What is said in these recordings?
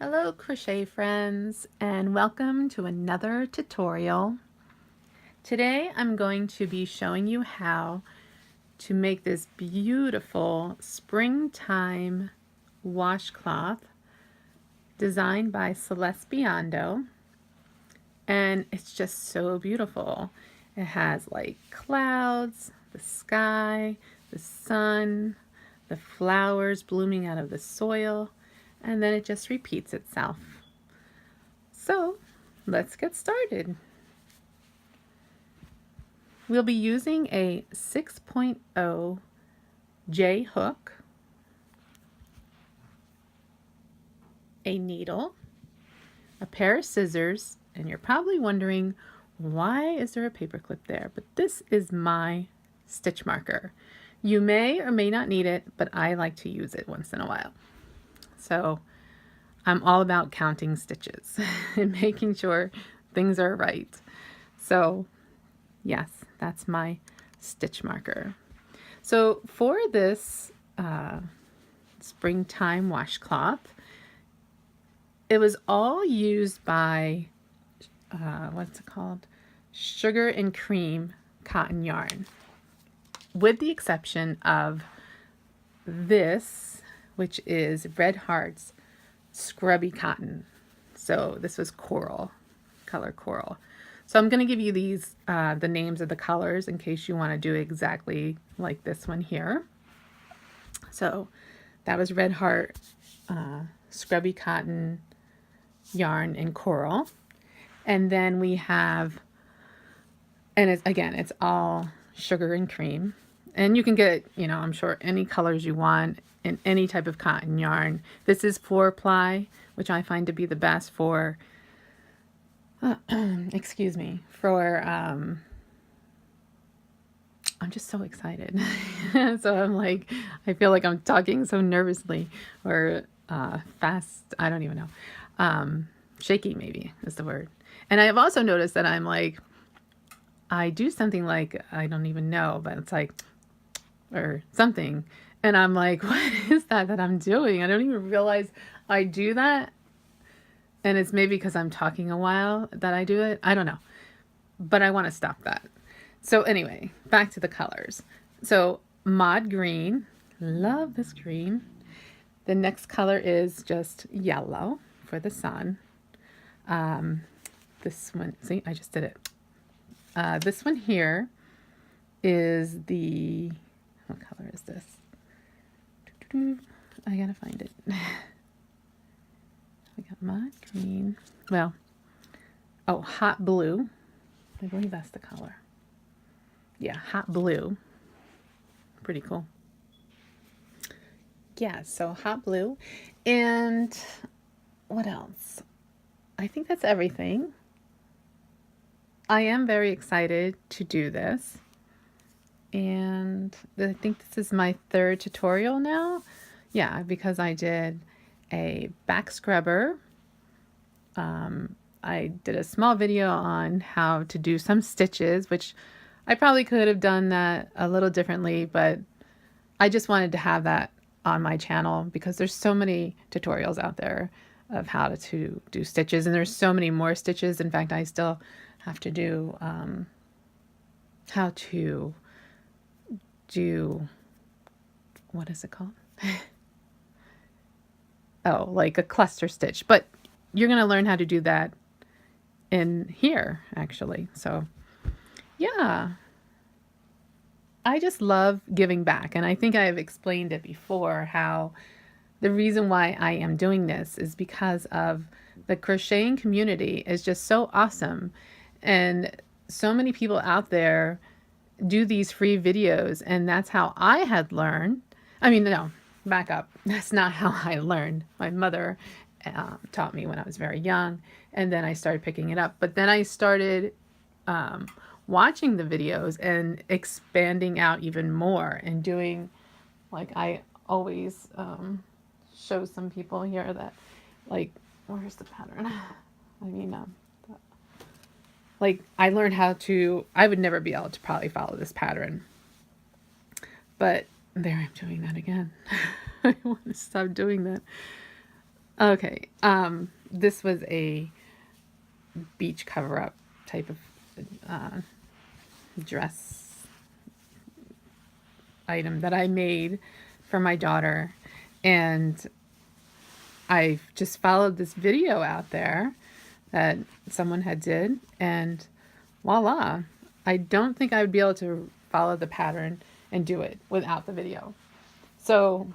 Hello crochet friends, and welcome to another tutorial. Today I'm going to be showing you how to make this beautiful springtime washcloth designed by Celeste Biondo, and it's just so beautiful. It has like clouds, the sky, the sun, the flowers blooming out of the soil, and then it just repeats itself. So let's get started. We'll be using a 6.0 J hook, a needle, a pair of scissors, and you're probably wondering, why is there a paper clip there? But this is my stitch marker. You may or may not need it, but I like to use it once in a while. So I'm all about counting stitches and making sure things are right. So yes, that's my stitch marker. So for this springtime washcloth, it was all used by, what's it called? Sugar and cream cotton yarn, with the exception of this, which is Red Heart's scrubby cotton. So this was coral, color coral. So I'm going to give you these, the names of the colors in case you want to do exactly like this one here. So that was Red Heart, scrubby cotton yarn and coral. And then we have, and it's all sugar and cream. And you can get, I'm sure any colors you want in any type of cotton yarn. This is 4-ply, which I find to be the best for, excuse me, for, I'm just so excited. So I'm like, I feel like I'm talking so nervously or fast. I don't even know. Shaky maybe is the word. And I have also noticed that I'm like, I do something like, I don't even know, but it's like, or something. And I'm like, what is that I'm doing? I don't even realize I do that. And it's maybe because I'm talking a while that I do it. I don't know. But I want to stop that. So anyway, back to the colors. So mod green, love this green. The next color is just yellow for the sun. This one, see, I just did it. This one here is the, what color is this? I gotta find it. We got mod green. Well, oh, hot blue. I believe that's the color. Yeah, hot blue. Pretty cool. Yeah, so hot blue. And what else? I think that's everything. I am very excited to do this. And I think this is my third tutorial now. Yeah, because I did a back scrubber. I did a small video on how to do some stitches, which I probably could have done that a little differently, but I just wanted to have that on my channel because there's so many tutorials out there of how to do stitches, and there's so many more stitches. In fact, I still have to do how to do, what is it called? Oh, like a cluster stitch, but you're going to learn how to do that in here actually. So yeah, I just love giving back, and I think I have explained it before how the reason why I am doing this is because of the crocheting community is just so awesome, and so many people out there do these free videos, and that's how I had learned. I mean, no, back up. That's not how I learned. My mother taught me when I was very young, and then I started picking it up. But then I started watching the videos and expanding out even more and doing, like I always show some people here that, like, where's the pattern? I mean, like I learned how to, I would never be able to probably follow this pattern, but there I'm doing that again. I want to stop doing that. Okay, this was a beach cover-up type of dress item that I made for my daughter, and I just followed this video out there that someone had did, and voila. I don't think I would be able to follow the pattern and do it without the video. So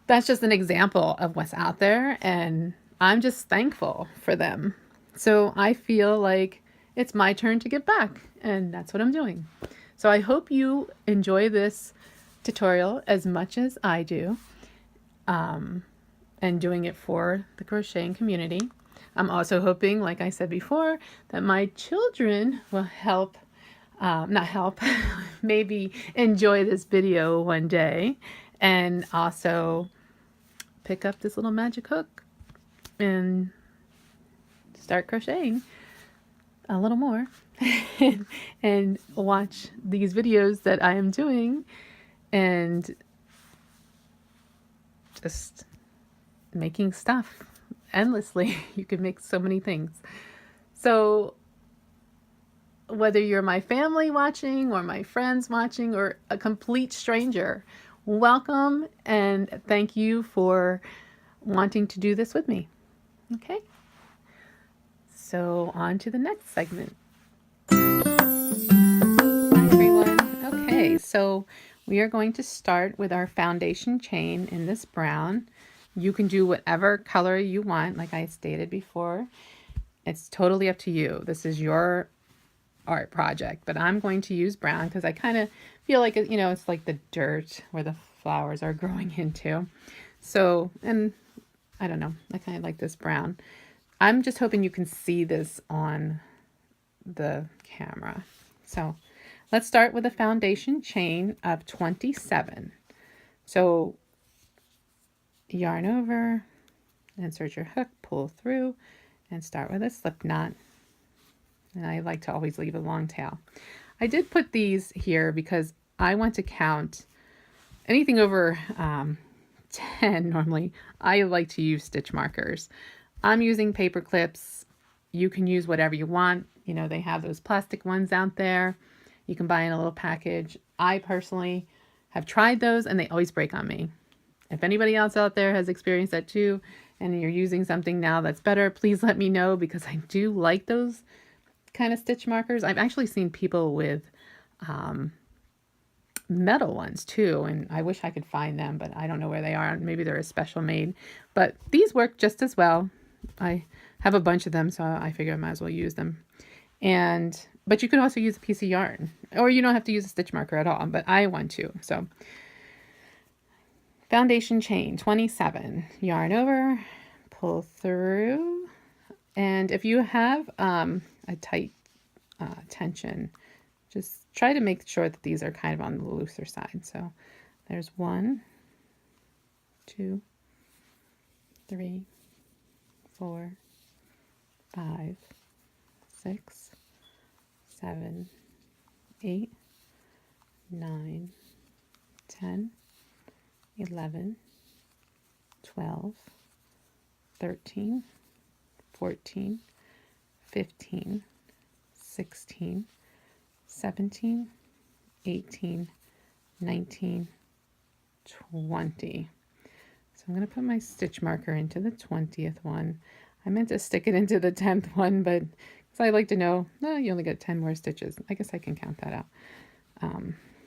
that's just an example of what's out there, and I'm just thankful for them. So I feel like it's my turn to give back, and that's what I'm doing. So I hope you enjoy this tutorial as much as I do, and doing it for the crocheting community. I'm also hoping, like I said before, that my children will help, not help, maybe enjoy this video one day, and also pick up this little magic hook and start crocheting a little more and watch these videos that I am doing and just making stuff endlessly. You can make so many things. So whether you're my family watching or my friends watching or a complete stranger, welcome and thank you for wanting to do this with me. Okay, so on to the next segment. Hi everyone. Okay, so we are going to start with our foundation chain in this brown. You can do whatever color you want, like I stated before. It's totally up to you. This is your art project, but I'm going to use brown because I kind of feel like, you know, it's like the dirt where the flowers are growing into. So, and I don't know, I kind of like this brown. I'm just hoping you can see this on the camera. So let's start with a foundation chain of 27. So yarn over, insert your hook, pull through, and start with a slip knot. And I like to always leave a long tail. I did put these here because I want to count anything over 10 normally. I like to use stitch markers. I'm using paper clips. You can use whatever you want. You know, they have those plastic ones out there. You can buy in a little package. I personally have tried those and they always break on me. If anybody else out there has experienced that too, and you're using something now that's better, please let me know because I do like those kind of stitch markers. I've actually seen people with metal ones too, and I wish I could find them, but I don't know where they are. Maybe they're a special made, but these work just as well. I have a bunch of them, so I figure I might as well use them. But you could also use a piece of yarn, or you don't have to use a stitch marker at all, but I want to. So foundation chain 27, yarn over, pull through, and if you have a tight tension, just try to make sure that these are kind of on the looser side. So there's 1, 2, 3, 4, 5, 6, 7, 8, 9, 10, 11, 12, 13, 14, 15, 16, 17, 18, 19, 20. So I'm going to put my stitch marker into the 20th one. I meant to stick it into the 10th one, but because I like to know, you only get 10 more stitches. I guess I can count that out.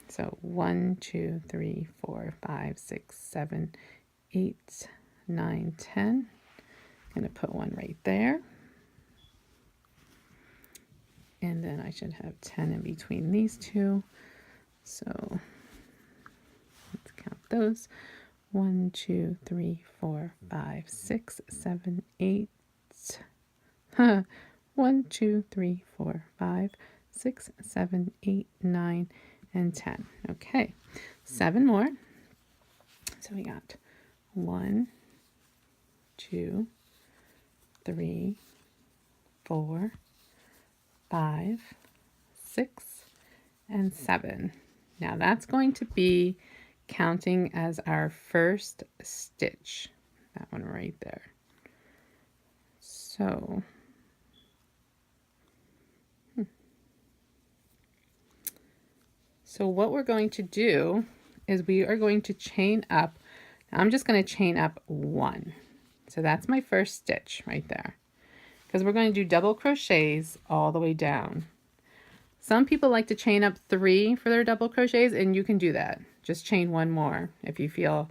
So 1, 2, 3, 4, 5, 6, 7, 8, 9, 10. I'm going to put one right there. And then I should have 10 in between these two. So let's count those. 1, 2, 3, 4, 5, 6, 7, 8. 1, 2, 3, 4, 5, 6, 7, 8, 9, and 10. Okay, 7 more. So we got 1, 2, 3, 4, 5, 6, and 7. Now that's going to be counting as our first stitch. that one right there. So so what we're going to do is we are going to chain up. Now I'm just going to chain up 1. So that's my first stitch right there, because we're going to do double crochets all the way down. Some people like to chain up 3 for their double crochets, and you can do that. Just chain 1 more if you feel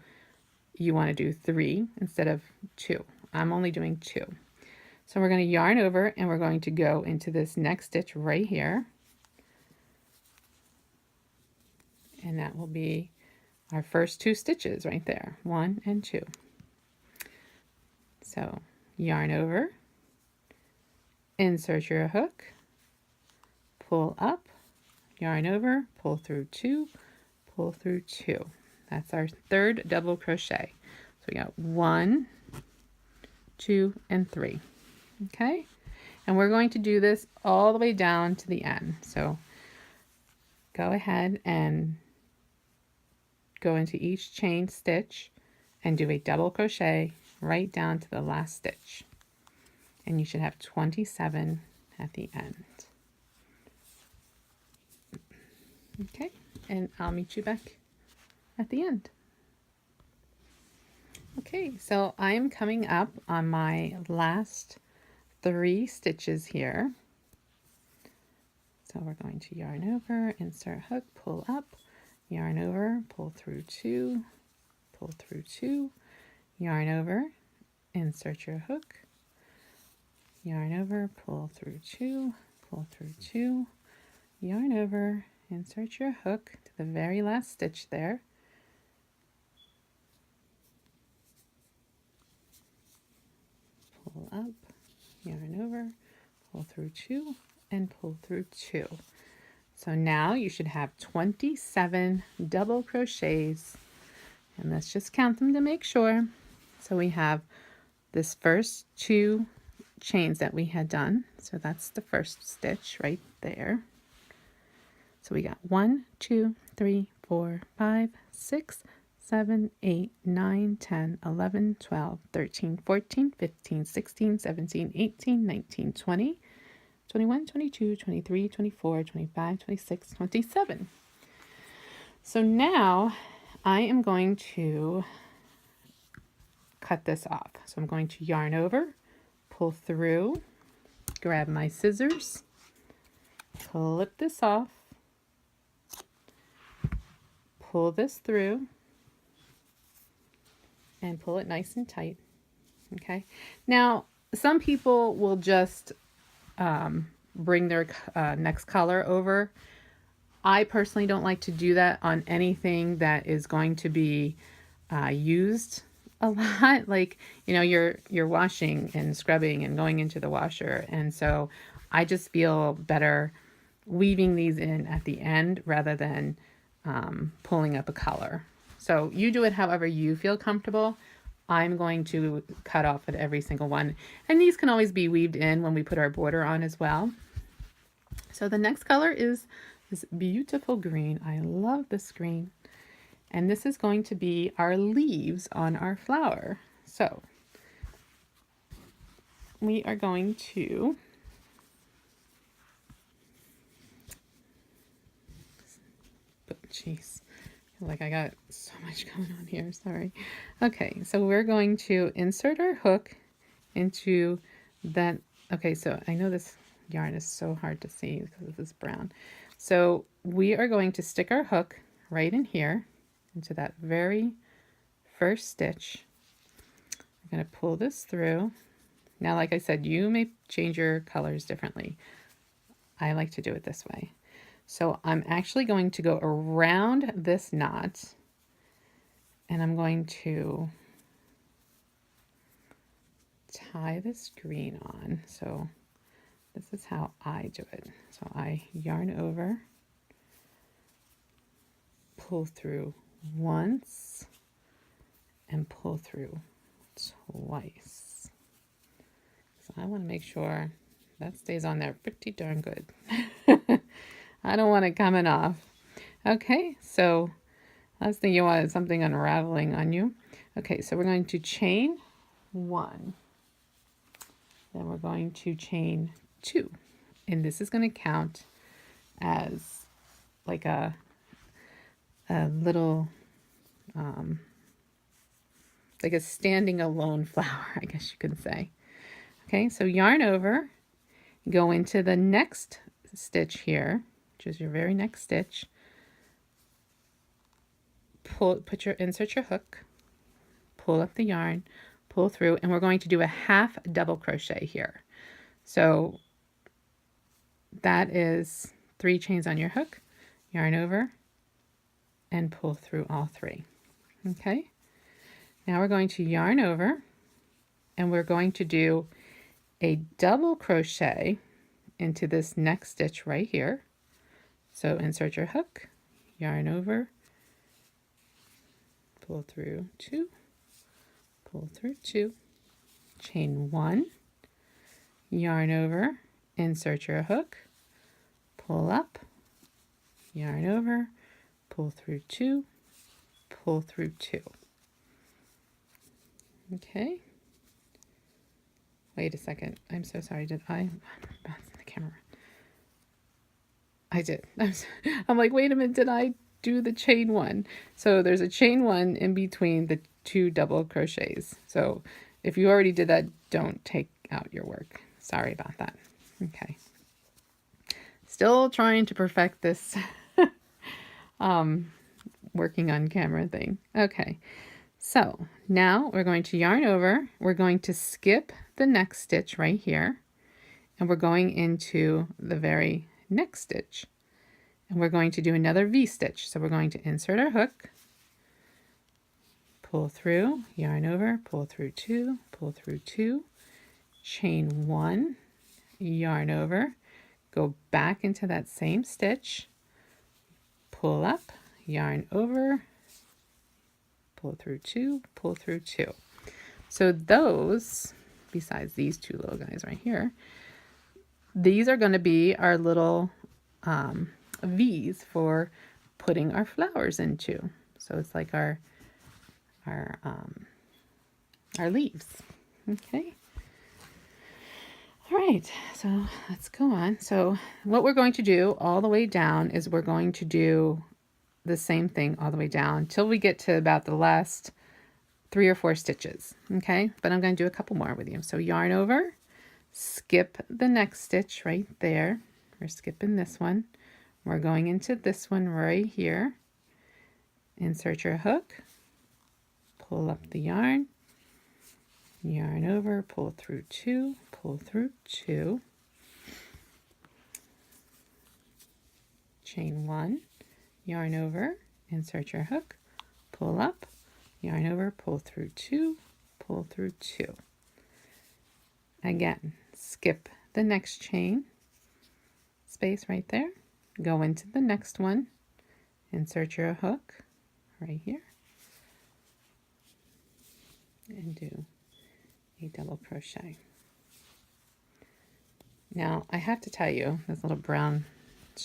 you want to do 3 instead of 2. I'm only doing 2. So we're going to yarn over and we're going to go into this next stitch right here. And that will be our first 2 stitches right there, 1 and 2. So yarn over, insert your hook, pull up, yarn over, pull through 2, pull through 2. That's our third double crochet. So we got 1, 2, and 3. Okay, and we're going to do this all the way down to the end. So go ahead and go into each chain stitch and do a double crochet right down to the last stitch, and you should have 27 at the end. Okay, and I'll meet you back at the end. Okay, so I'm coming up on my last 3 stitches here. So we're going to yarn over, insert hook, pull up, yarn over, pull through 2, pull through 2, yarn over, insert your hook, yarn over, pull through 2, pull through 2, yarn over, insert your hook to the very last stitch there, pull up, yarn over, pull through 2, and pull through 2. So now you should have 27 double crochets, and let's just count them to make sure. So we have this first 2 chains that we had done, so that's the first stitch right there. So we got 1, 2, 3, 4, 5, 6, 7, 8, 9, 10, 11, 12, 13, 14, 15, 16, 17, 18, 19, 20, 21, 22, 23, 24, 25, 26, 27. So now I am going to cut this off. So I'm going to yarn over, pull through, grab my scissors, clip this off, pull this through, and pull it nice and tight. Okay. Now, some people will just bring their next color over. I personally don't like to do that on anything that is going to be used a lot. Like, you know, you're washing and scrubbing and going into the washer, and so I just feel better weaving these in at the end rather than pulling up a color. So you do it however you feel comfortable. I'm going to cut off at every single one, and these can always be weaved in when we put our border on as well. So the next color is this beautiful green. I love this green, and this is going to be our leaves on our flower. So we are going to jeez, like I got so much going on here, sorry. Okay, so we're going to insert our hook into that. Okay, so I know this yarn is so hard to see because of this brown. So we are going to stick our hook right in here into that very first stitch. I'm going to pull this through. Now, like I said, you may change your colors differently. I like to do it this way. So I'm actually going to go around this knot, and I'm going to tie this green on. So this is how I do it. So I yarn over, pull through once, and pull through twice. So I want to make sure that stays on there pretty darn good. I don't want it coming off. Okay, so last thing you want is something unraveling on you. Okay, so we're going to chain 1. Then we're going to chain 2, and this is going to count as like a little like a standing alone flower, I guess you could say. Okay, so yarn over, go into the next stitch here, which is your very next stitch. Insert your hook, pull up the yarn, pull through, and we're going to do a half double crochet here. So that is 3 chains on your hook, yarn over, and pull through all 3. Okay, now we're going to yarn over, and we're going to do a double crochet into this next stitch right here. So insert your hook, yarn over, pull through 2, pull through 2, chain 1, yarn over, insert your hook, pull up, yarn over, pull through 2, pull through 2. Okay. Wait a second. I'm so sorry. Did I bounce the camera? I did. I'm like, wait a minute. Did I do the chain 1? So there's a chain 1 in between the 2 double crochets. So if you already did that, don't take out your work. Sorry about that. Okay. Still trying to perfect this working on camera thing. Okay. So now we're going to yarn over. We're going to skip the next stitch right here, and we're going into the very next stitch, and we're going to do another V-stitch. So we're going to insert our hook, pull through, yarn over, pull through 2, pull through 2, chain 1, yarn over, go back into that same stitch, pull up, yarn over, pull through 2, pull through 2. So those, besides these 2 little guys right here, these are going to be our little V's for putting our flowers into. So it's like our leaves. Okay. All right, so let's go on. So what we're going to do all the way down is we're going to do the same thing all the way down till we get to about the last 3 or 4 stitches. Okay, but I'm going to do a couple more with you. So yarn over, skip the next stitch right there. We're skipping this one. We're going into this one right here. Insert your hook, pull up the yarn, yarn over, pull through 2, pull through 2, chain 1, yarn over, insert your hook, pull up, yarn over, pull through 2, pull through 2. Again, skip the next chain space right there, go into the next one, insert your hook right here, and do a double crochet. Now I have to tell you, this little brown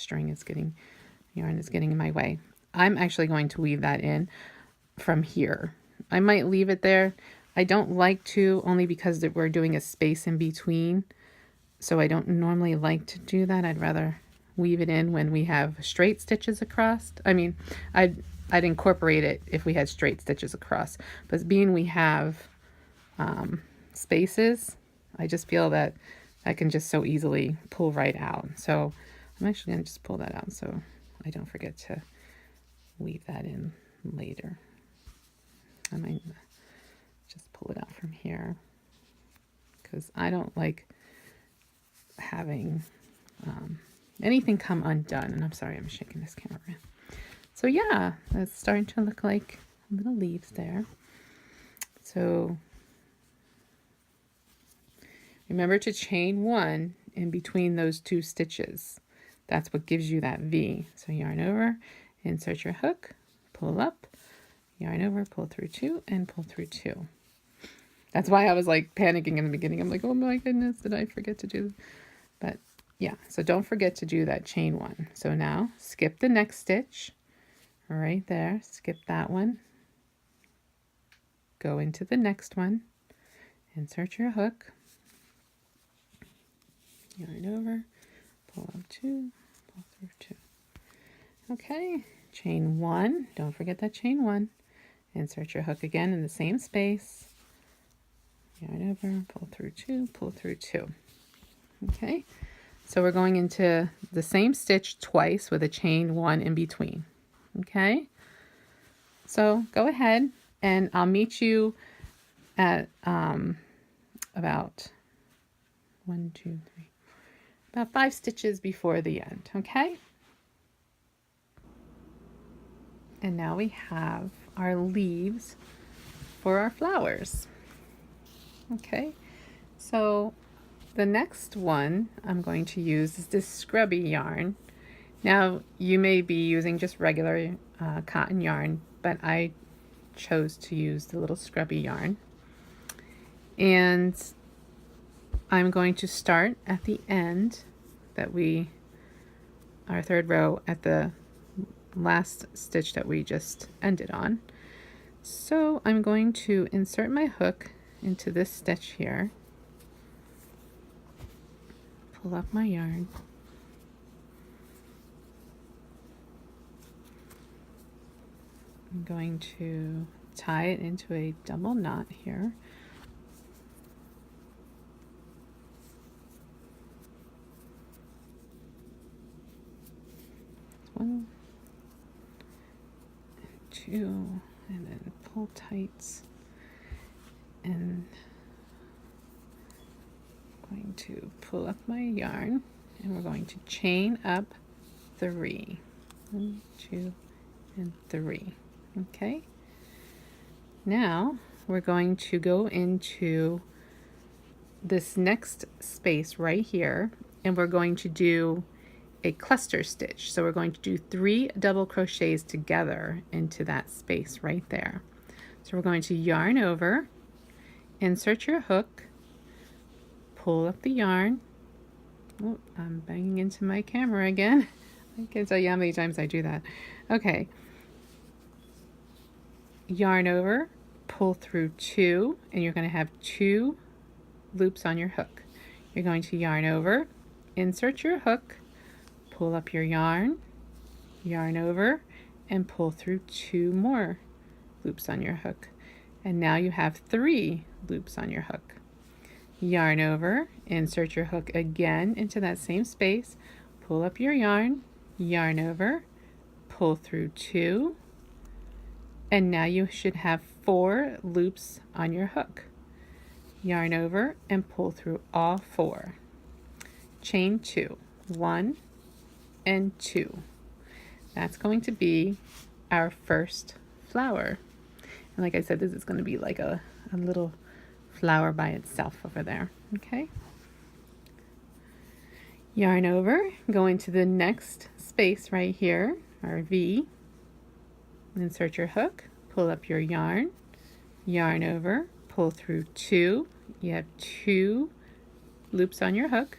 yarn is getting in my way. I'm actually going to weave that in from here. I might leave it there. I don't like to, only because we're doing a space in between. So I don't normally like to do that. I'd rather weave it in when we have straight stitches across. I mean, I'd incorporate it if we had straight stitches across. But being we have spaces, I just feel that I can just so easily pull right out. So I'm actually going to just pull that out so I don't forget to weave that in later. I might just pull it out from here because I don't like having anything come undone. And I'm sorry, I'm shaking this camera. So yeah, it's starting to look like little leaves there. So remember to chain 1 in between those 2 stitches. That's what gives you that V. So yarn over, insert your hook, pull up, yarn over, pull through 2, and pull through 2. That's why I was like panicking in the beginning. I'm like, oh my goodness, did I forget to do? But yeah, so don't forget to do that chain 1. So now skip the next stitch right there, skip that one, go into the next one, insert your hook, yarn over, pull up 2, pull through 2. Okay, chain 1, don't forget that chain 1, insert your hook again in the same space, yarn over, pull through 2, pull through 2. Okay, so we're going into the same stitch twice with a chain 1 in between. Okay, so go ahead and I'll meet you at about 1, 2, 3, about 5 stitches before the end. Okay, and now we have our leaves for our flowers. Okay, so the next one I'm going to use is this scrubby yarn. Now you may be using just regular cotton yarn, but I chose to use the little scrubby yarn. And I'm going to start at the end our third row at the last stitch that we just ended on. So I'm going to insert my hook into this stitch here, pull up my yarn, I'm going to tie it into a double knot here. One, two, and then pull tight, and I'm going to pull up my yarn, and we're going to chain up 3. 1, 2, and 3. Okay, now we're going to go into this next space right here, and we're going to do a cluster stitch. So we're going to do 3 double crochets together into that space right there. So we're going to yarn over, insert your hook, pull up the yarn. Oh, I'm banging into my camera again. I can't tell you how many times I do that. Okay, yarn over, pull through 2, and you're going to have 2 loops on your hook. You're going to yarn over, insert your hook, pull up your yarn, yarn over, and pull through 2 more loops on your hook. And now you have 3 loops on your hook. Yarn over, insert your hook again into that same space, pull up your yarn, yarn over, pull through 2, and now you should have 4 loops on your hook. Yarn over and pull through all 4. Chain 2, 1 and 2. That's going to be our first flower. And like I said, this is going to be like a little flower by itself over there. Okay, yarn over, go into the next space right here, our V, insert your hook, pull up your yarn, yarn over, pull through 2, you have 2 loops on your hook,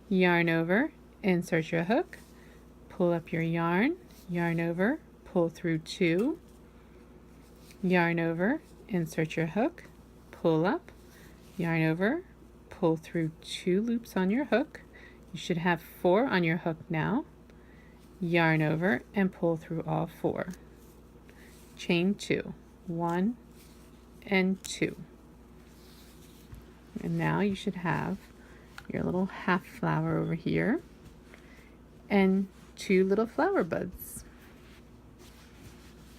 yarn over, insert your hook, pull up your yarn, yarn over, pull through 2, yarn over, insert your hook, pull up, yarn over, pull through 2 loops on your hook. You should have 4 on your hook now. Yarn over and pull through all 4. Chain 2, 1 and 2. And now you should have your little half flower over here and 2 little flower buds.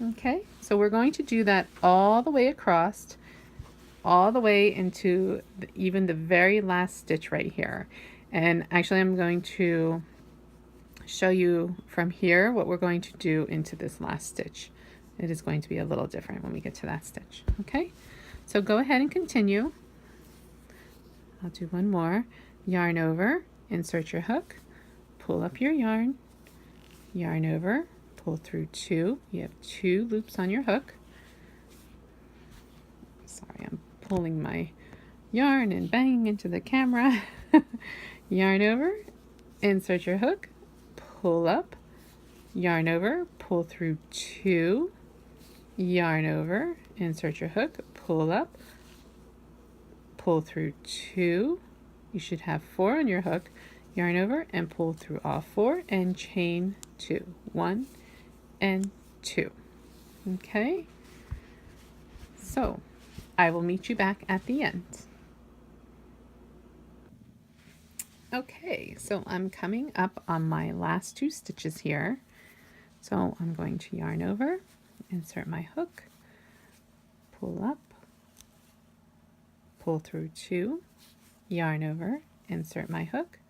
Okay, so we're going to do that all the way across, all the way into even the very last stitch right here. And actually I'm going to show you from here what we're going to do into this last stitch. It is going to be a little different when we get to that stitch. Okay, so go ahead and continue. I'll do one more. Yarn over, insert your hook, pull up your yarn, yarn over, pull through 2. You have 2 loops on your hook. Sorry, I'm pulling my yarn and banging into the camera. Yarn over, insert your hook, pull up, yarn over, pull through 2, yarn over, insert your hook, pull up, pull through 2. You should have 4 on your hook, yarn over and pull through all 4 and chain 2. 1 and 2. Okay, so I will meet you back at the end. Okay, so I'm coming up on my last 2 stitches here. So I'm going to yarn over, insert my hook, pull up, pull through 2, yarn over, insert my hook,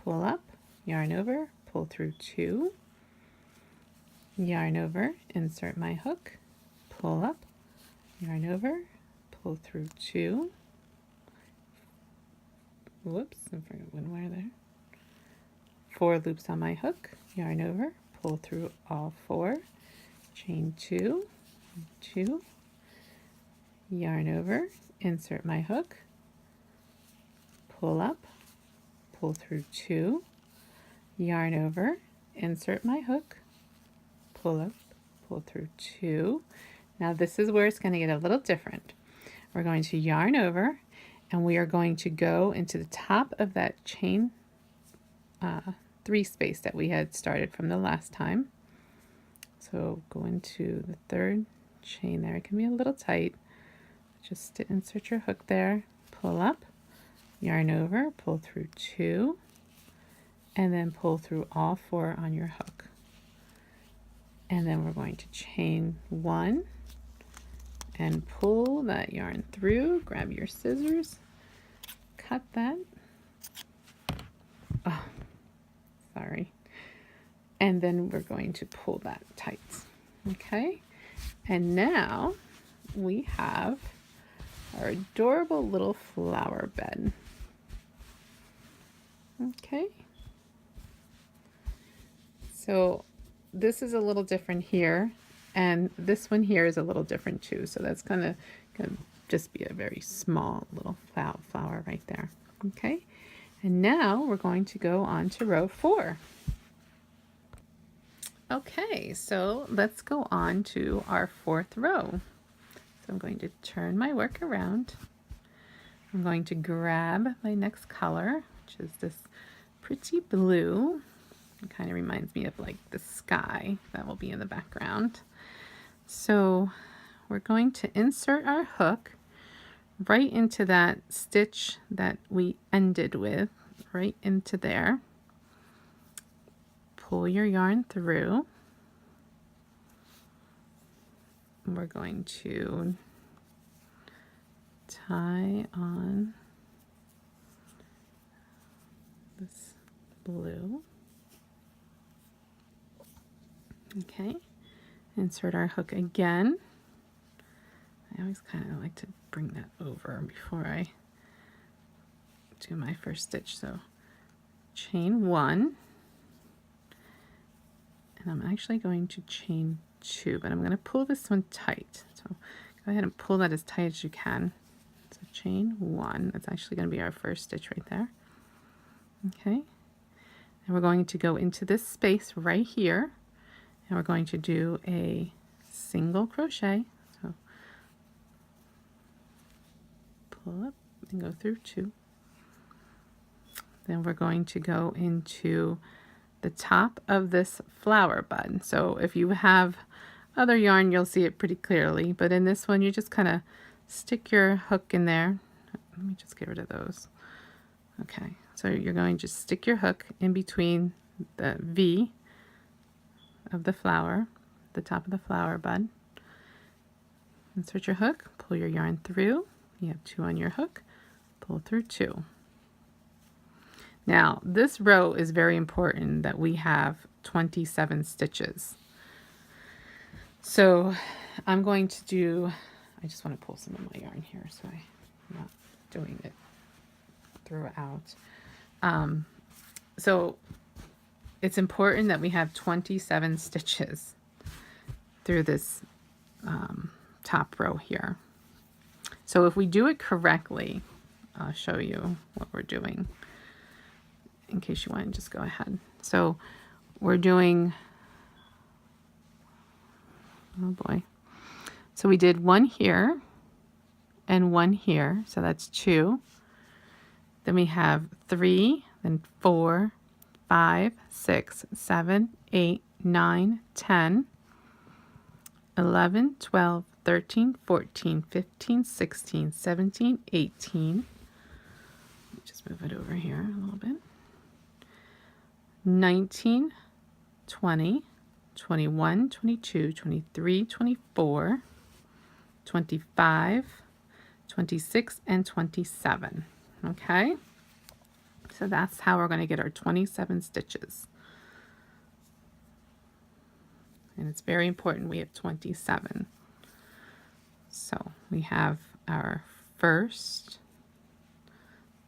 pull up, yarn over, pull through 2, yarn over, insert my hook, pull up, yarn over, pull through 2. Whoops, I forgot one wire there. 4 loops on my hook, yarn over, pull through all 4, chain 2, 2, yarn over, insert my hook, pull up, pull through 2, yarn over, insert my hook, pull up, pull through 2. Now this is where it's going to get a little different. We're going to yarn over and we are going to go into the top of that chain 3 space that we had started from the last time. So go into the 3rd chain there. It can be a little tight. Just to insert your hook there, pull up, yarn over, pull through 2, and then pull through all 4 on your hook. And then we're going to chain 1 and pull that yarn through. Grab your scissors, cut that. Oh, sorry. And then we're going to pull that tight. Okay, and now we have our adorable little flower bed. Okay, so this is a little different here, and this one here is a little different too, so that's gonna just be a very small little flower right there. Okay, and now we're going to go on to row 4. Okay, so let's go on to our 4th row. So I'm going to turn my work around. I'm going to grab my next color, which is this pretty blue. It kind of reminds me of like the sky that will be in the background. So we're going to insert our hook right into that stitch that we ended with, right into there. Pull your yarn through. We're going to tie on this blue. Okay, insert our hook again. I always kind of like to bring that over before I do my first stitch. So chain 1, and I'm actually going to chain 2, but I'm going to pull this one tight. So go ahead and pull that as tight as you can. So chain 1, that's actually going to be our first stitch right there. Okay, and we're going to go into this space right here, and we're going to do a single crochet. So pull up and go through 2. Then we're going to go into the top of this flower bud. So if you have other yarn, you'll see it pretty clearly, but in this one you just kind of stick your hook in there. Let me just get rid of those. Okay, so you're going to stick your hook in between the V of the flower, the top of the flower bud. Insert your hook, pull your yarn through. You have 2 on your hook, pull through 2. Now this row is very important that we have 27 stitches. So I'm going to do, I just want to pull some of my yarn here so I'm not doing it throughout. So it's important that we have 27 stitches through this top row here. So if we do it correctly, I'll show you what we're doing in case you want to just go ahead. So we're doing, oh boy. So we did 1 here and 1 here, so that's 2. Then we have 3, then 4, 5, 6, 7, 8, 9, 10, 11, 12, 13, 14, 15, 16, 17, 18. Let me just move it over here a little bit. 19, 20, 21, 22, 23, 24, 25, 26, and 27. Okay? So that's how we're going to get our 27 stitches. And it's very important we have 27. So we have our first,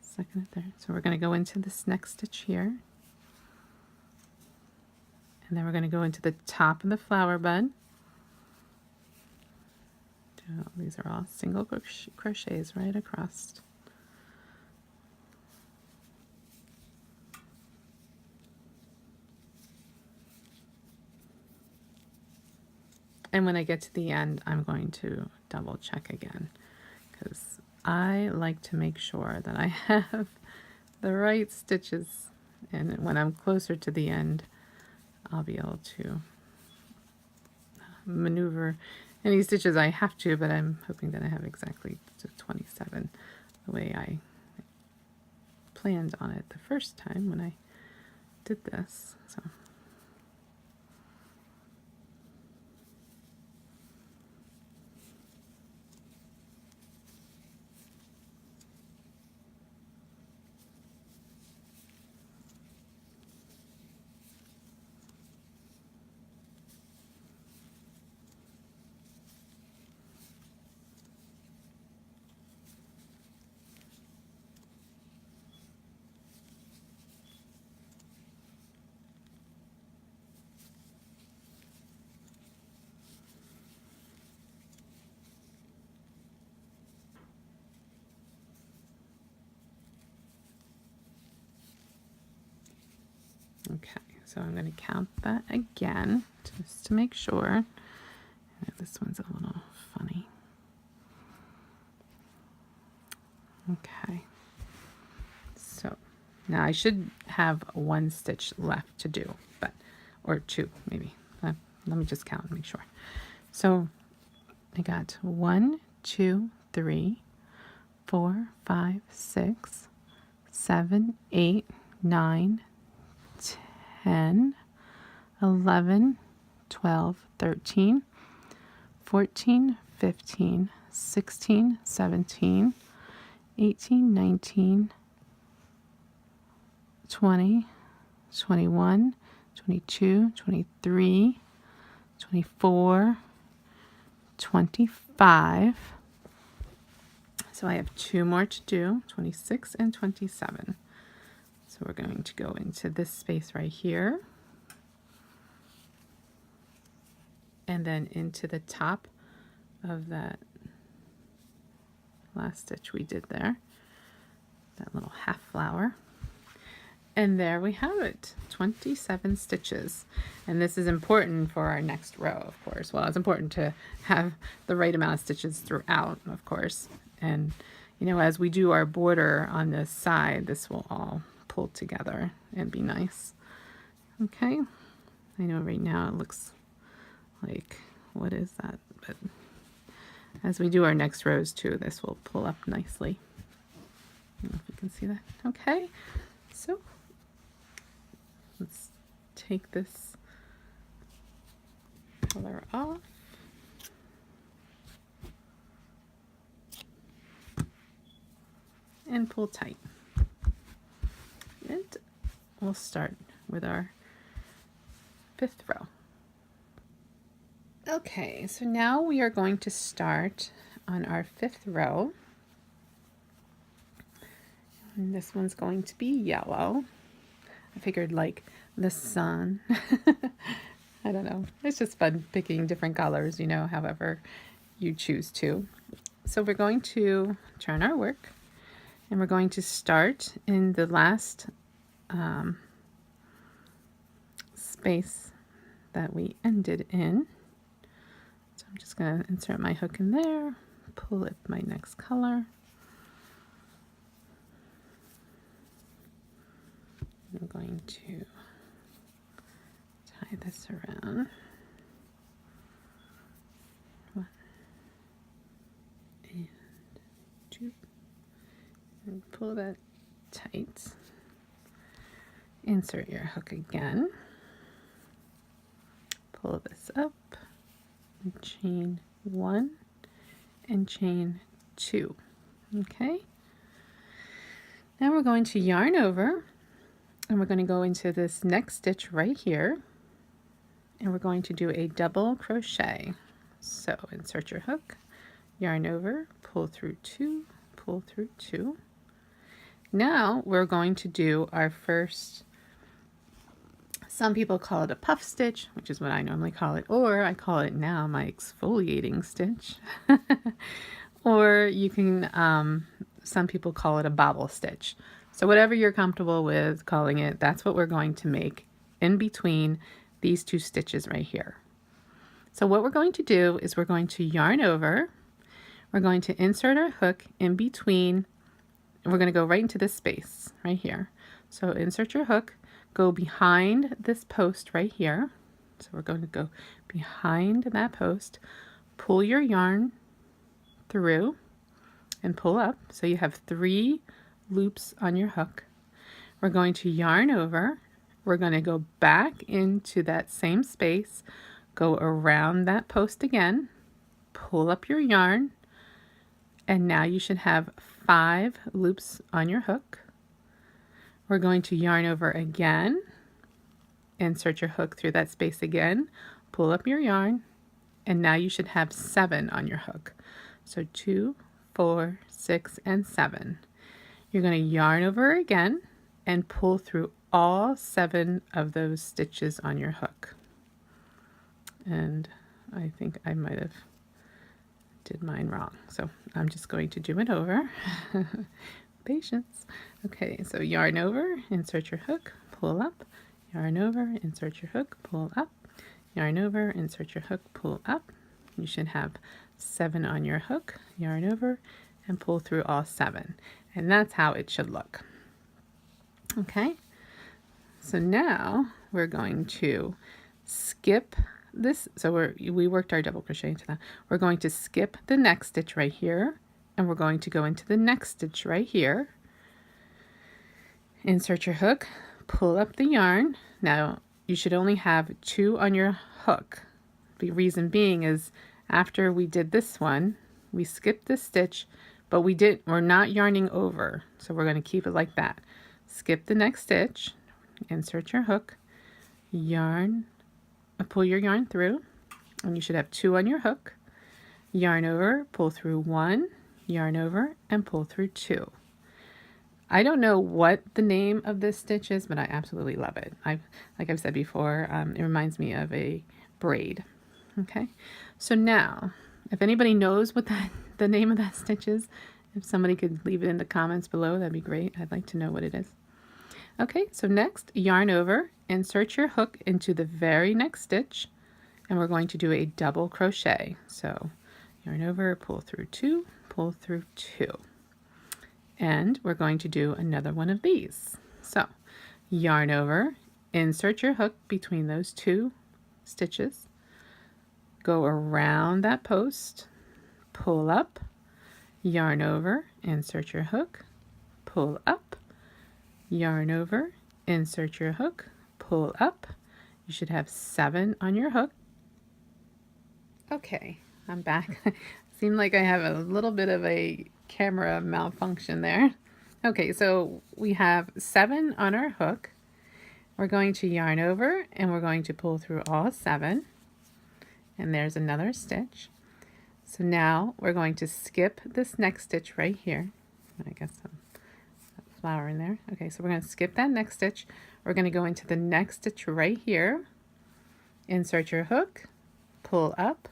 second, and third. So we're going to go into this next stitch here. And then we're going to go into the top of the flower bud. These are all single crochets right across. And when I get to the end, I'm going to double check again, because I like to make sure that I have the right stitches, and when I'm closer to the end, I'll be able to maneuver any stitches I have to, but I'm hoping that I have exactly 27 the way I planned on it the first time when I did this. So. Okay, so I'm going to count that again just to make sure. This one's a little funny. Okay, so now I should have 1 stitch left to do, but or 2 maybe. Let me just count and make sure. So I got 1, 2, 3, 4, 5, 6, 7, 8, 9, 10, 11, 12, 13, 14, 15, 16, 17, 18, 19, 20, 21, 22, 23, 24, 25. So I have 2 more to do, 26 and 27. So we're going to go into this space right here, and then into the top of that last stitch we did there, that little half flower. And there we have it, 27 stitches. And this is important for our next row, of course. Well, it's important to have the right amount of stitches throughout, of course. And, you know, as we do our border on this side, this will all pull together and be nice. Okay, I know right now it looks like, what is that? But as we do our next rows too, this will pull up nicely. I don't know if you can see that. Okay, so let's take this color off. And pull tight. And we'll start with our 5th row. Okay, so now we are going to start on our 5th row. And this one's going to be yellow. I figured like the sun. I don't know. It's just fun picking different colors, you know, however you choose to. So we're going to turn our work, and we're going to start in the last space that we ended in. So I'm just going to insert my hook in there, pull up my next color. I'm going to tie this around. 1 and 2. And pull that tight. Insert your hook again. Pull this up. And chain 1 and chain 2. Okay. Now we're going to yarn over. And we're going to go into this next stitch right here, and we're going to do a double crochet. So insert your hook, yarn over, pull through 2, pull through 2. Now we're going to do our first, some people call it a puff stitch, which is what I normally call it, or I call it now my exfoliating stitch. Or you can, some people call it a bobble stitch. So whatever you're comfortable with calling it, that's what we're going to make in between these 2 stitches right here. So what we're going to do is we're going to yarn over, we're going to insert our hook in between, and we're going to go right into this space right here. So insert your hook, go behind this post right here. So we're going to go behind that post, pull your yarn through and pull up. So you have 3 loops on your hook. We're going to yarn over, we're going to go back into that same space, go around that post again, pull up your yarn, and now you should have 5 loops on your hook. We're going to yarn over again, insert your hook through that space again, pull up your yarn, and now you should have 7 on your hook. So 2, 4, 6, and 7. You're going to yarn over again and pull through all 7 of those stitches on your hook. And I think I might have did mine wrong, so I'm just going to do it over. Patience. Okay, so yarn over, insert your hook, pull up, yarn over, insert your hook, pull up, yarn over, insert your hook, pull up. You should have 7 on your hook, yarn over, and pull through all 7. And that's how it should look. Okay, so now we're going to skip this. So we worked our double crochet into that. We're going to skip the next stitch right here, and we're going to go into the next stitch right here. Insert your hook, pull up the yarn. Now you should only have 2 on your hook. The reason being is after we did this one, we skipped this stitch, but we're not yarning over, so we're going to keep it like that. Skip the next stitch, insert your hook, yarn, pull your yarn through, and you should have 2 on your hook. Yarn over, pull through 1, yarn over, and pull through 2. I don't know what the name of this stitch is, but I absolutely love it. Like I've said before, it reminds me of a braid. Okay, so now, if anybody knows what the name of that stitch is, if somebody could leave it in the comments below, that'd be great. I'd like to know what it is. Okay, so next, yarn over, insert your hook into the very next stitch, and we're going to do a double crochet. So yarn over, pull through 2, pull through 2. And we're going to do another one of these. So yarn over, insert your hook between those 2 stitches, go around that post, pull up, yarn over, insert your hook, pull up, yarn over, insert your hook, pull up. You should have 7 on your hook. Okay, I'm back. Seemed like I have a little bit of a camera malfunction there. Okay, so we have 7 on our hook. We're going to yarn over and we're going to pull through all 7. And there's another stitch. So now we're going to skip this next stitch right here. I guess some flower in there. Okay, so we're going to skip that next stitch. We're going to go into the next stitch right here. Insert your hook, pull up,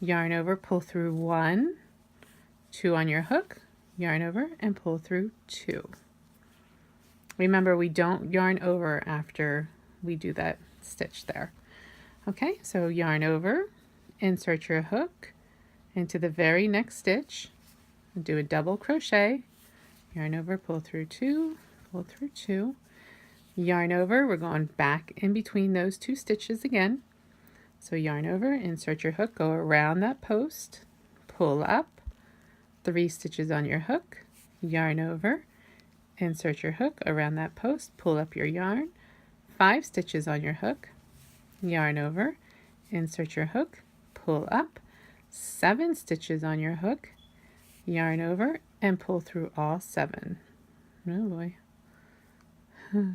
yarn over, pull through 1, 2 on your hook, yarn over, and pull through 2. Remember, we don't yarn over after we do that stitch there. Okay, so yarn over, insert your hook, into the very next stitch, and do a double crochet, yarn over, pull through 2, pull through 2, yarn over. We're going back in between those 2 stitches again. So yarn over, insert your hook, go around that post, pull up, 3 stitches on your hook, yarn over, insert your hook around that post, pull up your yarn, 5 stitches on your hook, yarn over, insert your hook, pull up, 7 stitches on your hook, yarn over, and pull through all 7. Oh boy. I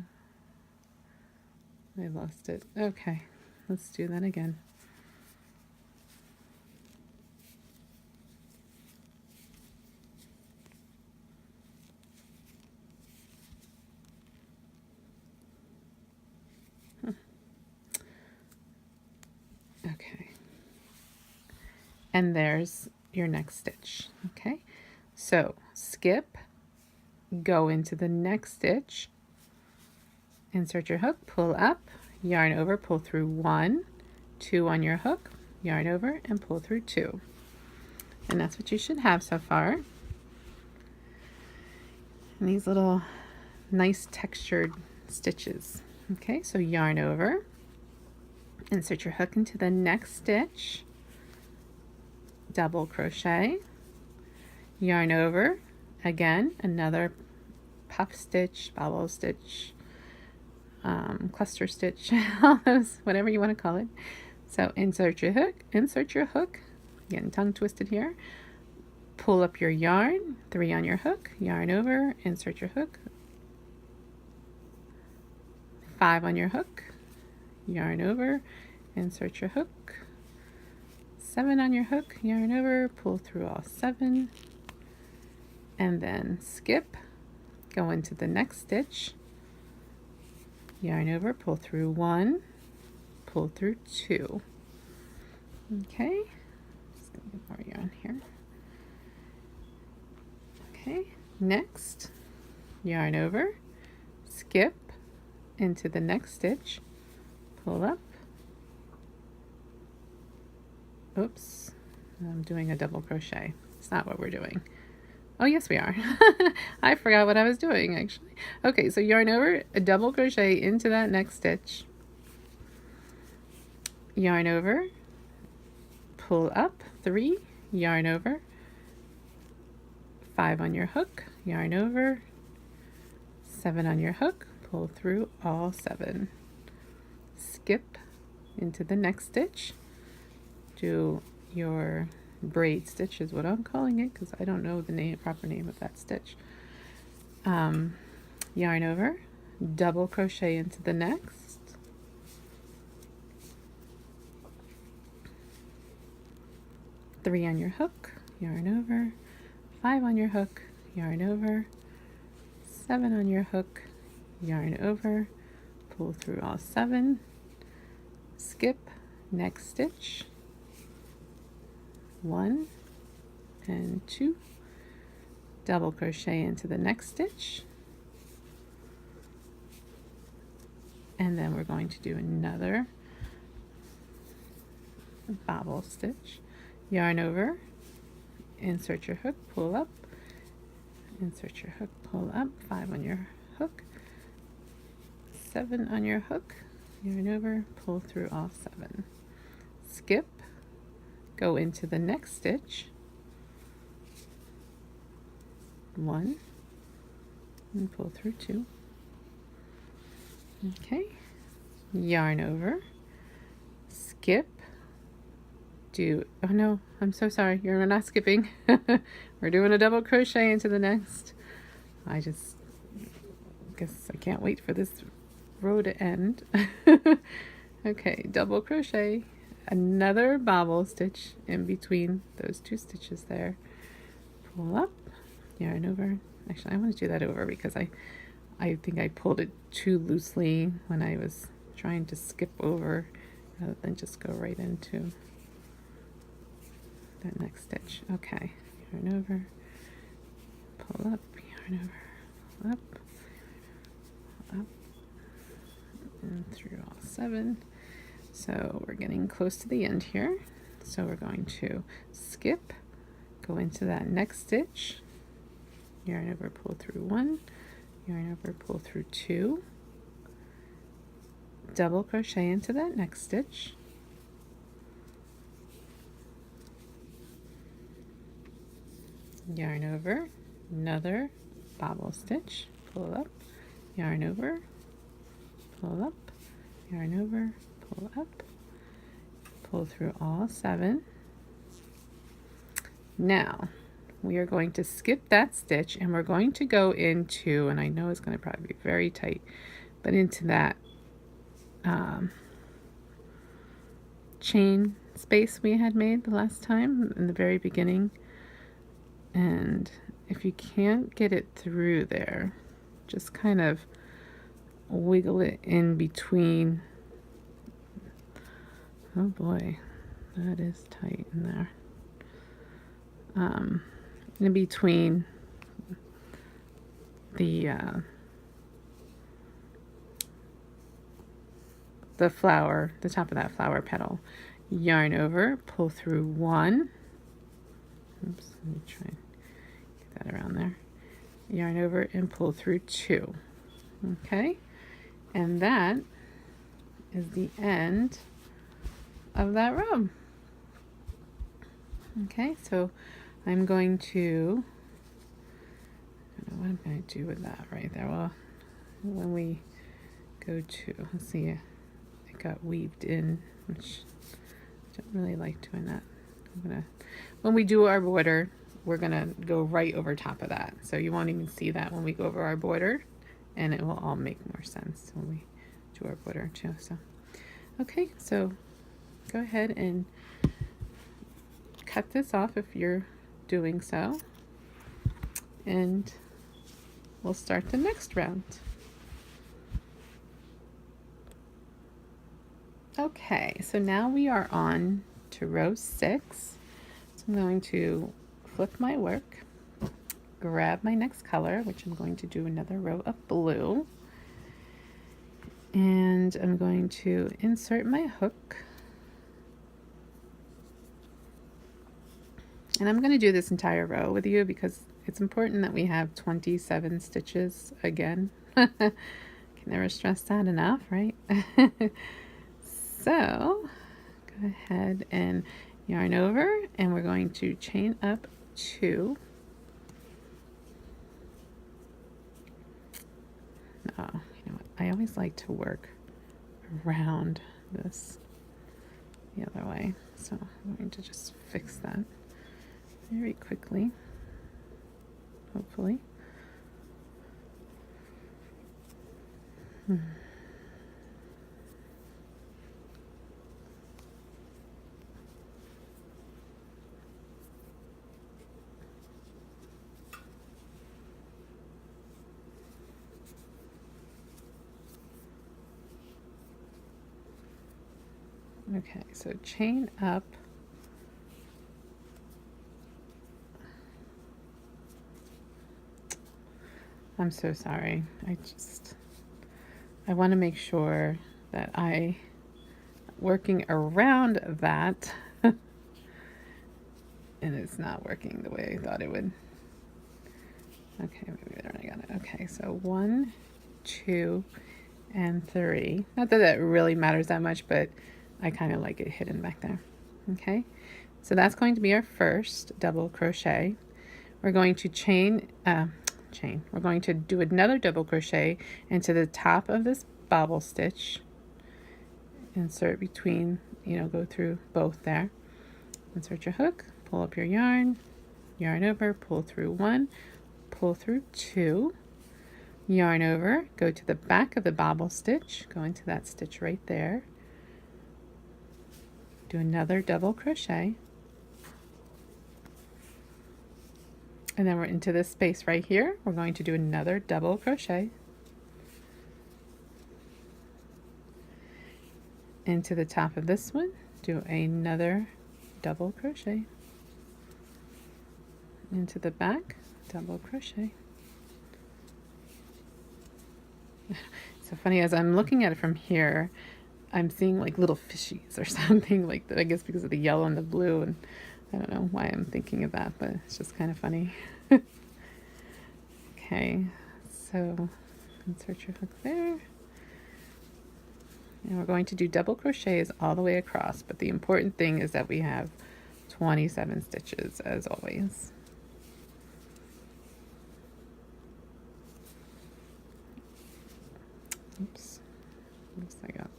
lost it. Okay, let's do that again. Okay. And there's your next stitch. Okay. So skip, go into the next stitch, insert your hook, pull up, yarn over, pull through 1, 2 on your hook, yarn over, and pull through 2. And that's what you should have so far. And these little nice textured stitches. Okay, so yarn over, insert your hook into the next stitch, double crochet, yarn over, again, another puff stitch, bobble stitch, cluster stitch, all those, whatever you want to call it. So insert your hook, getting tongue twisted here, pull up your yarn, 3 on your hook, yarn over, insert your hook, 5 on your hook, yarn over, insert your hook, 7 on your hook, yarn over, pull through all 7, and then skip, go into the next stitch, yarn over, pull through 1, pull through 2. Okay, just gonna get more yarn here. Okay, next, yarn over, skip into the next stitch, pull up. Oops, I'm doing a double crochet. It's not what we're doing. Oh, yes, we are. I forgot what I was doing, actually. Okay, so yarn over, a double crochet into that next stitch. Yarn over, pull up, 3, yarn over, 5 on your hook, yarn over, 7 on your hook, pull through all 7. Skip into the next stitch. Do your braid stitch is what I'm calling it because I don't know the proper name of that stitch. Yarn over, double crochet into the next, three on your hook, yarn over, 5 on your hook, yarn over, 7 on your hook, yarn over, pull through all 7, skip, next stitch, 1 and 2, double crochet into the next stitch, and then we're going to do another bobble stitch, yarn over, insert your hook, pull up, insert your hook, pull up, 5 on your hook, 7 on your hook, yarn over, pull through all 7, skip, go into the next stitch, 1 and pull through 2. Okay, yarn over, skip, do, oh no, I'm so sorry, you're not skipping. We're doing a double crochet into the next. I just guess I can't wait for this row to end. Okay, double crochet, another bobble stitch in between those 2 stitches there, pull up, yarn over. Actually, I want to do that over because I think I pulled it too loosely when I was trying to skip over rather than just go right into that next stitch. Okay, yarn over, pull up, yarn over, pull up, pull up, and through all 7. So we're getting close to the end here. So we're going to skip skip, go into that next stitch, yarn over, pull through 1, yarn over, pull through 2, double crochet into that next stitch, yarn over, another bobble stitch, pull up, yarn over, pull up, yarn over, pull up, pull through all 7. Now we are going to skip that stitch and we're going to go into, and I know it's going to probably be very tight, but into that chain space we had made the last time in the very beginning. And if you can't get it through there, just kind of wiggle it in between. Oh boy, that is tight in there. In between the flower, the top of that flower petal, yarn over, pull through 1. Oops, let me try and get that around there. Yarn over and pull through 2. Okay, and that is the end of that row. Okay, so I'm going to, I don't know what I'm going to do with that right there. Well, when we go to, let's see, it got weaved in, which I don't really like doing that. When we do our border, we're gonna go right over top of that. So you won't even see that when we go over our border, and it will all make more sense when we do our border too. So, okay, so go ahead and cut this off if you're doing so, and we'll start the next round. Okay, so now we are on to row 6. So I'm going to flip my work, grab my next color, which I'm going to do another row of blue, and I'm going to insert my hook. And I'm going to do this entire row with you because it's important that we have 27 stitches again. Can never stress that enough, right? So go ahead and yarn over, and we're going to chain up 2. Oh, you know what? I always like to work around this the other way. So I'm going to just fix that very quickly, hopefully. Okay, so chain up. I'm so sorry. I want to make sure that working around that and it's not working the way I thought it would. Okay, maybe I got it. Okay, so 1, 2, and 3. Not that that really matters that much, but I kind of like it hidden back there. Okay, so that's going to be our first double crochet. We're going to we're going to do another double crochet into the top of this bobble stitch, insert between, go through both there, insert your hook, pull up your yarn, yarn over, pull through 1, pull through 2, yarn over, go to the back of the bobble stitch, go into that stitch right there, do another double crochet, and then we're into this space right here. We're going to do another double crochet into the top of this one, do another double crochet into the back, double crochet. So funny, as I'm looking at it from here, I'm seeing like little fishies or something like that, I guess because of the yellow and the blue, and I don't know why I'm thinking of that, but it's just kind of funny. Okay, so insert your hook there. And we're going to do double crochets all the way across, but the important thing is that we have 27 stitches as always. Oops, oops, I got.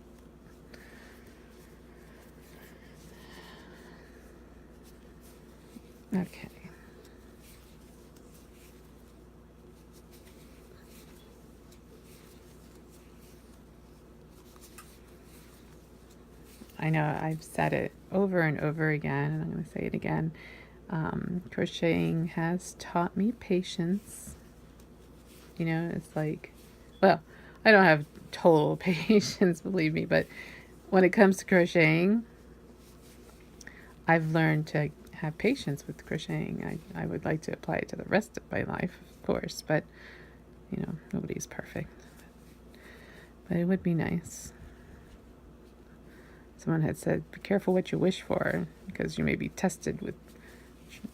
Okay. I know I've said it over and over again, and I'm going to say it again. Crocheting has taught me patience. You know, it's like, well, I don't have total patience, believe me, but when it comes to crocheting, I've learned to have patience with crocheting. I would like to apply it to the rest of my life, of course, but, you know, nobody's perfect. But it would be nice. Someone had said, be careful what you wish for, because you may be tested with,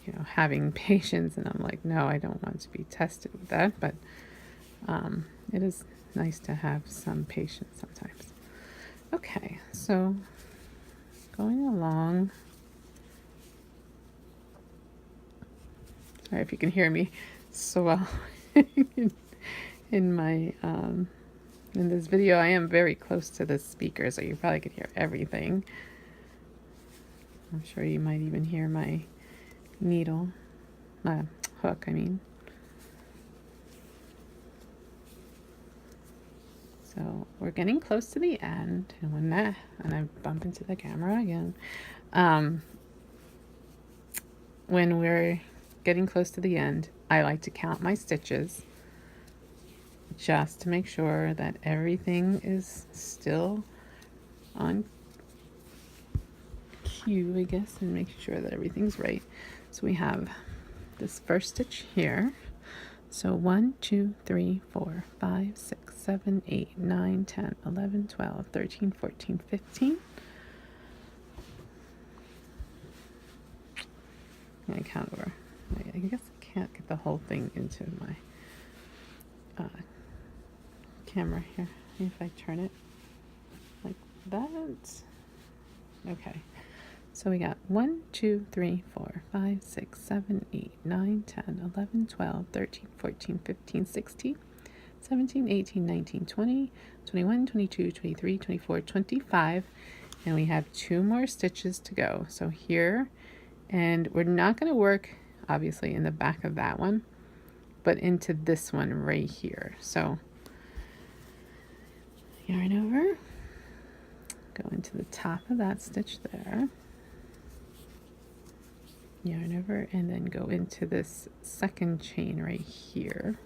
you know, having patience. And I'm like, no, I don't want to be tested with that. But it is nice to have some patience sometimes. Okay, so going along. Sorry if you can hear me so well in my in this video. I am very close to the speaker, so you probably could hear everything. I'm sure you might even hear my needle, hook, I mean. So we're getting close to the end, and I bump into the camera again. When we're getting close to the end, I like to count my stitches just to make sure that everything is still on cue, I guess, and make sure that everything's right. So we have this first stitch here. So 1, 2, 3, 4, 5, 6, 7, 8, 9, 10, 11, 12, 13, 14, 15. I count over. I guess I can't get the whole thing into my camera here. If I turn it like that. Okay. So we got 1, 2, 3, 4, 5, 6, 7, 8, 9, 10, 11, 12, 13, 14, 15, 16, 17, 18, 19, 20, 21, 22, 23, 24, 25. And we have 2 more stitches to go. So here, and we're not going to work obviously in the back of that one, but into this one right here. So yarn over, go into the top of that stitch there, yarn over, and then go into this second chain right here,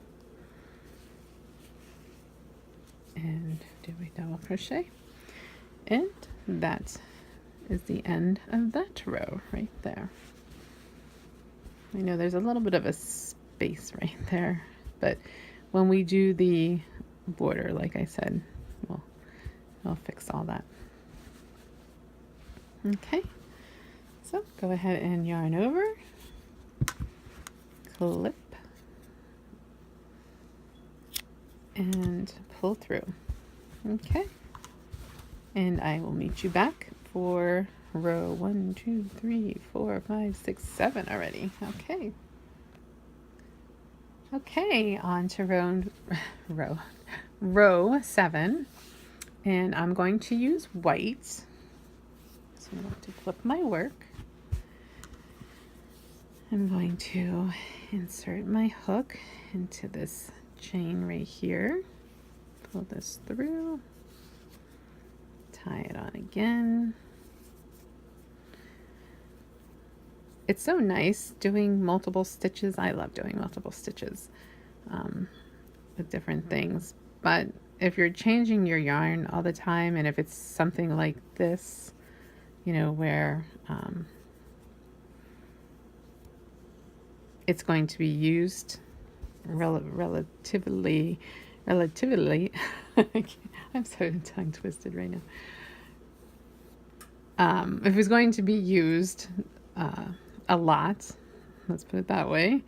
and do a double crochet, and that is the end of that row right there. I know there's a little bit of a space right there, but when we do the border, like I said, I'll fix all that. Okay, so go ahead and yarn over, clip, and pull through. Okay, and I will meet you back for row 1, 2, 3, 4, 5, 6, 7 already. Okay, on to row 7. And I'm going to use white. So I'm going to flip my work. I'm going to insert my hook into this chain right here. Pull this through. Tie it on again. It's so nice doing multiple stitches. I love doing multiple stitches with different things. But if you're changing your yarn all the time, and if it's something like this, you know, where it's going to be used relatively, I'm so tongue twisted right now. If it's going to be used a lot. Let's put it that way.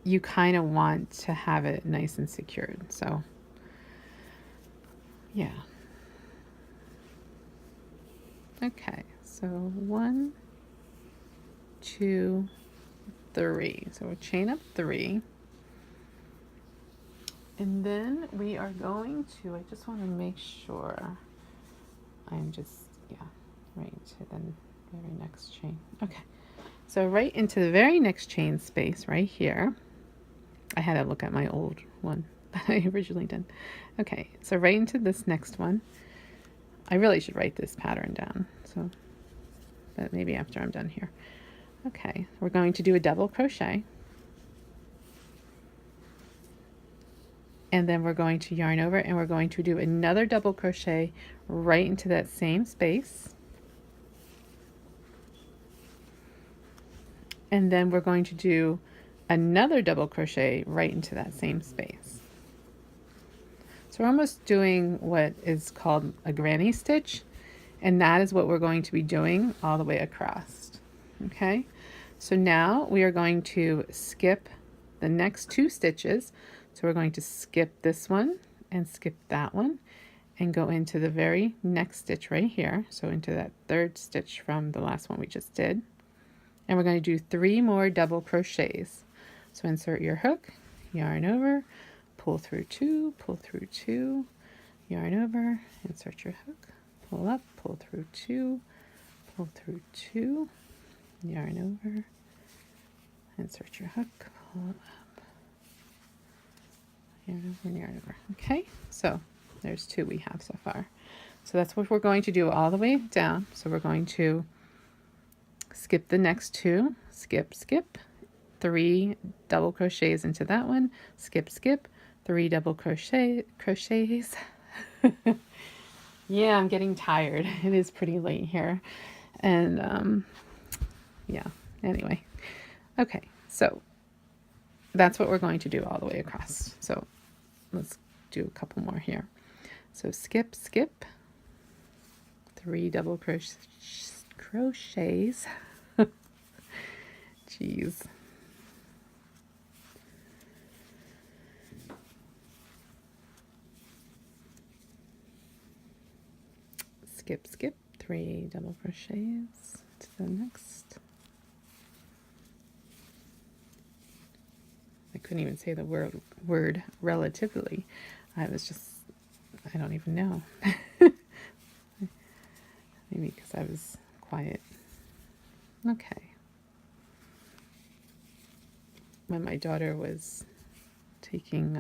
You kind of want to have it nice and secured. So, yeah. Okay, so 1, 2, 3. So we'll chain up 3. And then we are going to, I just want to make sure I'm just, yeah, right into the very next chain. Okay, so right into the very next chain space right here. I had to look at my old one that I originally did. Okay, so right into this next one. I really should write this pattern down, so, but maybe after I'm done here. Okay, we're going to do a double crochet. And then we're going to yarn over and we're going to do another double crochet right into that same space. And then we're going to do another double crochet right into that same space. So we're almost doing what is called a granny stitch, and that is what we're going to be doing all the way across. Okay, so now we are going to skip the next 2 stitches. So we're going to skip this one and skip that one and go into the very next stitch right here. So into that 3rd stitch from the last one we just did. And we're going to do 3 more double crochets. So insert your hook, yarn over, pull through 2, pull through 2, yarn over, insert your hook, pull up, pull through 2, pull through 2, yarn over, insert your hook, pull up, yarn over and yarn over. Okay, so there's 2 we have so far. So that's what we're going to do all the way down. So we're going to skip the next 2, skip, skip, 3 double crochets into that one, skip, skip, 3 double crochets. Yeah, I'm getting tired. It is pretty late here. And yeah, anyway. Okay, so that's what we're going to do all the way across. So let's do a couple more here. So skip, skip, 3 double crochets. Jeez. Skip, skip, 3 double crochets to the next. I couldn't even say the word relatively. I was just, I don't even know. Maybe because I was quiet. Okay. When my daughter was taking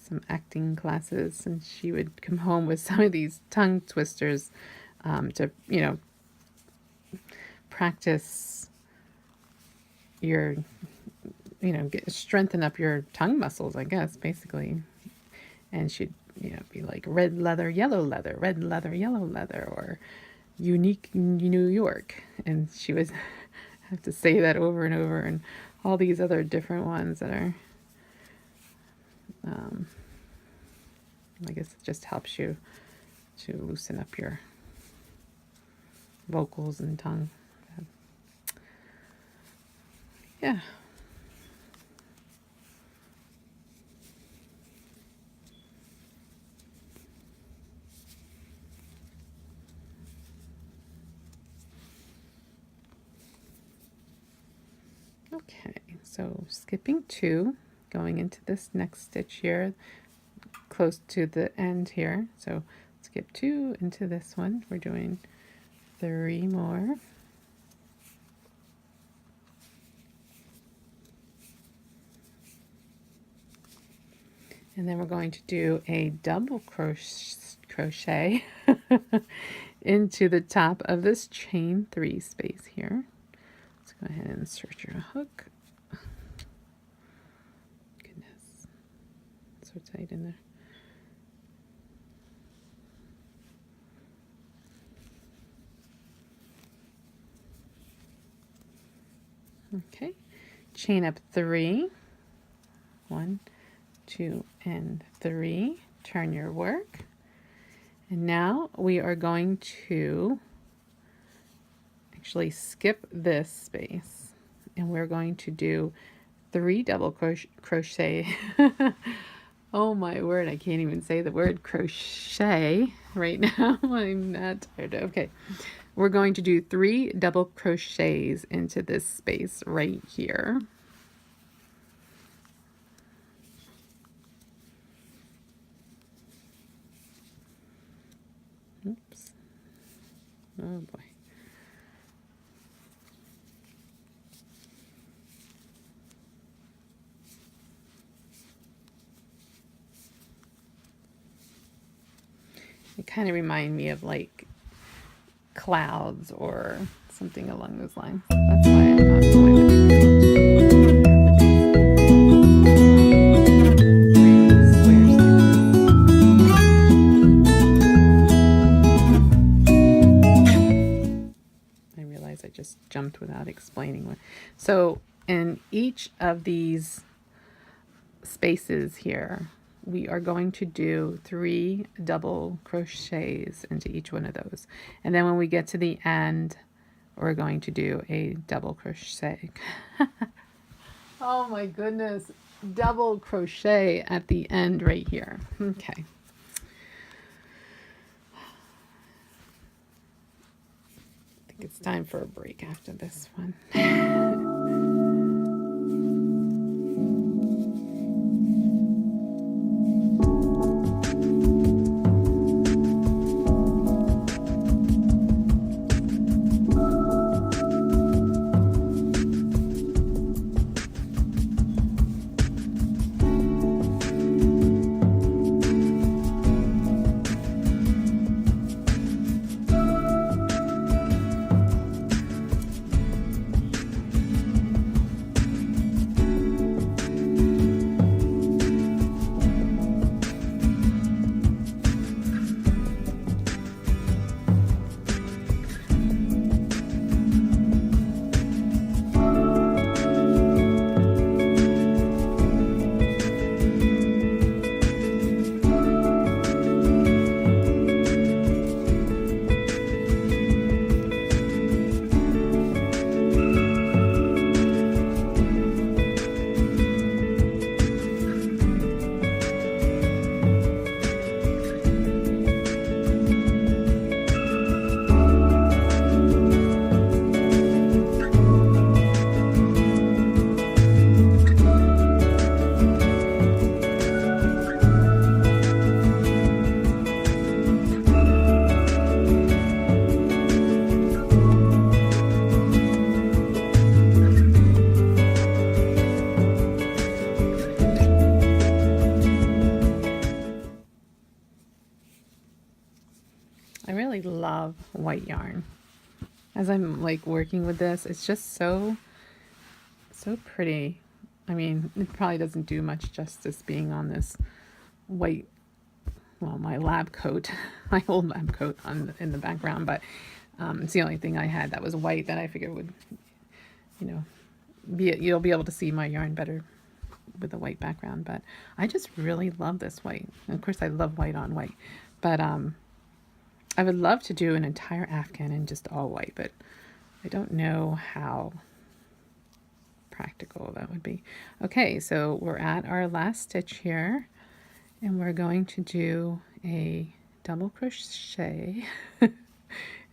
some acting classes, and she would come home with some of these tongue twisters to, you know, practice your, you know, strengthen up your tongue muscles, I guess, basically. And she'd, you know, be like red leather, yellow leather, red leather, yellow leather, or unique New York. And she would have to say that over and over, and all these other different ones that are, I guess it just helps you to loosen up your vocals and tongue. Yeah. Okay, so skipping 2, going into this next stitch here, close to the end here. So skip 2 into this one. We're doing 3 more. And then we're going to do a double crochet into the top of this chain 3 space here. Let's go ahead and insert your hook. Goodness, so tight in there. Okay, chain up 3, 1, 2, and 3. Turn your work, And now we are going to actually skip this space, and we're going to do 3 double crochet. Oh my word, I can't even say the word crochet right now. I'm not tired. Okay. We're going to do 3 double crochets into this space right here. Oops. Oh boy. It kind of remind me of like clouds or something along those lines. That's why I thought it would be I realized I just jumped without explaining what. So in each of these spaces here, we are going to do 3 double crochets into each one of those. And then when we get to the end, we're going to do a double crochet. Oh my goodness. Double crochet at the end right here. Okay. I think it's time for a break after this one. I really love white yarn. As I'm like working with this, it's just so pretty. I mean, it probably doesn't do much justice being on this white, well, my lab coat, my old lab coat in the background, but it's the only thing I had that was white that I figured would, you know, you'll be able to see my yarn better with the white background. But I just really love this white. And of course, I love white on white, but I would love to do an entire afghan in just all white, but I don't know how practical that would be. Okay, so we're at our last stitch here, and we're going to do a double crochet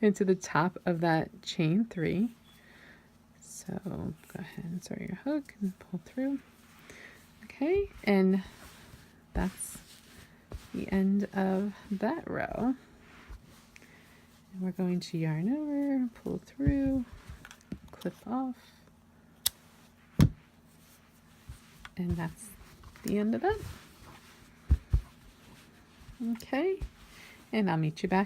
into the top of that chain 3. So go ahead and start your hook and pull through. Okay, and that's the end of that row. And we're going to yarn over, pull through, clip off, and that's the end of that. Okay, and I'll meet you back